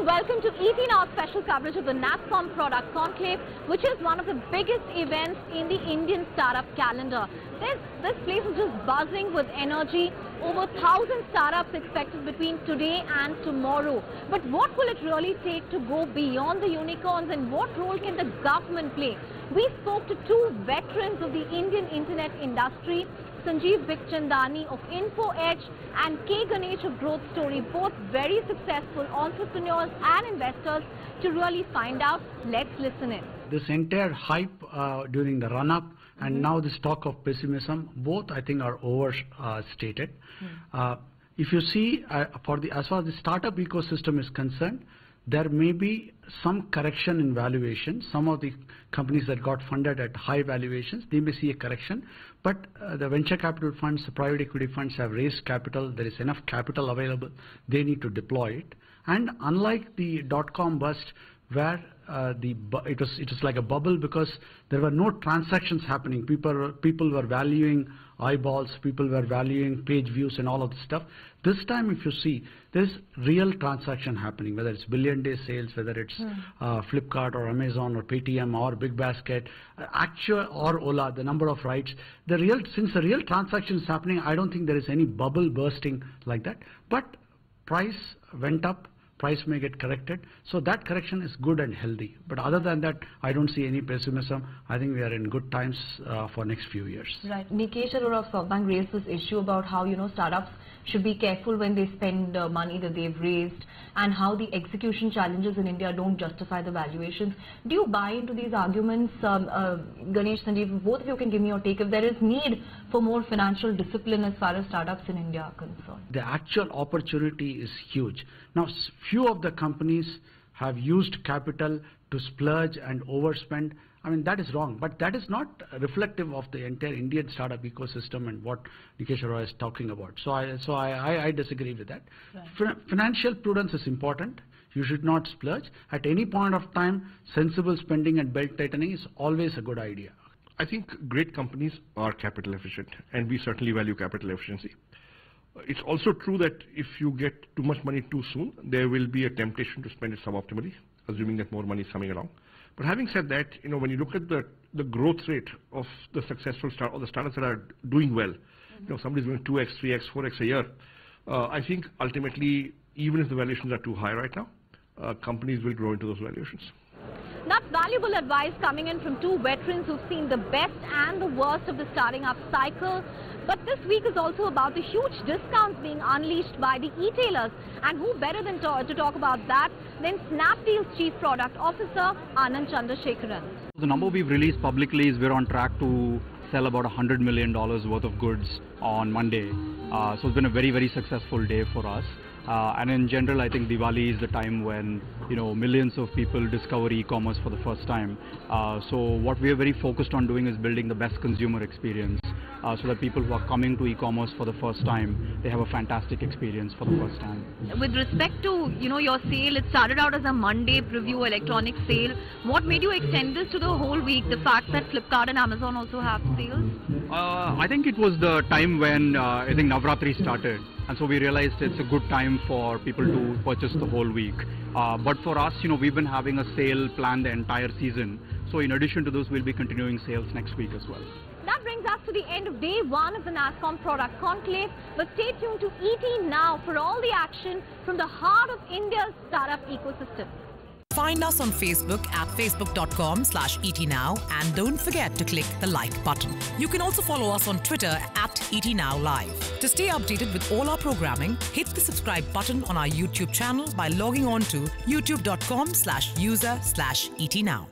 and welcome to ET Now's special coverage of the Nasscom Product Conclave, which is one of the biggest events in the Indian startup calendar. This place is just buzzing with energy. Over 1,000 startups expected between today and tomorrow. But what will it really take to go beyond the unicorns, and what role can the government play? We spoke to two veterans of the Indian internet industry, Sanjeev Bikhchandani of InfoEdge and K. Ganesh of Growth Story, both very successful entrepreneurs and investors, to really find out. Let's listen in. This entire hype during the run-up and now this talk of pessimism, both I think are overstated. If you see, as far as the startup ecosystem is concerned, there may be some correction in valuation. Some of the companies that got funded at high valuations, they may see a correction. But the venture capital funds, the private equity funds have raised capital. There is enough capital available. They need to deploy it. And unlike the dot-com bust, where it was like a bubble because there were no transactions happening. People were valuing eyeballs, people were valuing page views and all of this stuff. This time, if you see, there's real transaction happening, whether it's billion-day sales, whether it's Flipkart or Amazon or Paytm or Big Basket, actual or Ola, the number of rides. Since the real transaction is happening, I don't think there is any bubble bursting like that. But price went up. Price may get corrected, so that correction is good and healthy. But other than that, I don't see any pessimism. I think we are in good times for next few years. Right. Nikesh Arora of SoftBank raised this issue about how startups should be careful when they spend money that they've raised, and how the execution challenges in India don't justify the valuations. Do you buy into these arguments? Ganesh, Sanjeev, both of you can give me your take if there is need for more financial discipline as far as startups in India are concerned. The actual opportunity is huge. Now, few of the companies have used capital to splurge and overspend. I mean, that is wrong, but that is not reflective of the entire Indian startup ecosystem and what Nikesh Arora is talking about. So I disagree with that. Right. Financial prudence is important. You should not splurge. At any point of time, sensible spending and belt tightening is always a good idea. I think great companies are capital efficient, and we certainly value capital efficiency. It's also true that if you get too much money too soon, there will be a temptation to spend it suboptimally, assuming that more money is coming along. But having said that, when you look at the growth rate of the successful the startups that are doing well, somebody's doing 2x, 3x, 4x a year, I think ultimately, even if the valuations are too high right now, companies will grow into those valuations. That's valuable advice coming in from two veterans who've seen the best and the worst of the starting up cycle. But this week is also about the huge discounts being unleashed by the e-tailers. And who better than to talk about that than Snapdeal's Chief Product Officer, Anand Chandrasekaran. The number we've released publicly is we're on track to sell about $100 million worth of goods on Monday. So it's been a very, very successful day for us. And in general, I think Diwali is the time when millions of people discover e-commerce for the first time. So what we are very focused on doing is building the best consumer experience, so that people who are coming to e-commerce for the first time, they have a fantastic experience for the first time. With respect to your sale, it started out as a Monday preview electronic sale. What made you extend this to the whole week? The fact that Flipkart and Amazon also have sales? I think it was the time when I think Navratri started. And so we realized it's a good time for people to purchase the whole week. But for us, we've been having a sale planned the entire season. So in addition to this, we'll be continuing sales next week as well. That brings us to the end of day one of the Nasscom Product Conclave. But stay tuned to ET Now for all the action from the heart of India's startup ecosystem. Find us on Facebook at facebook.com/ETNow, and don't forget to click the like button. You can also follow us on Twitter at ETNowLive. To stay updated with all our programming, hit the subscribe button on our YouTube channel by logging on to youtube.com/user/ETNow.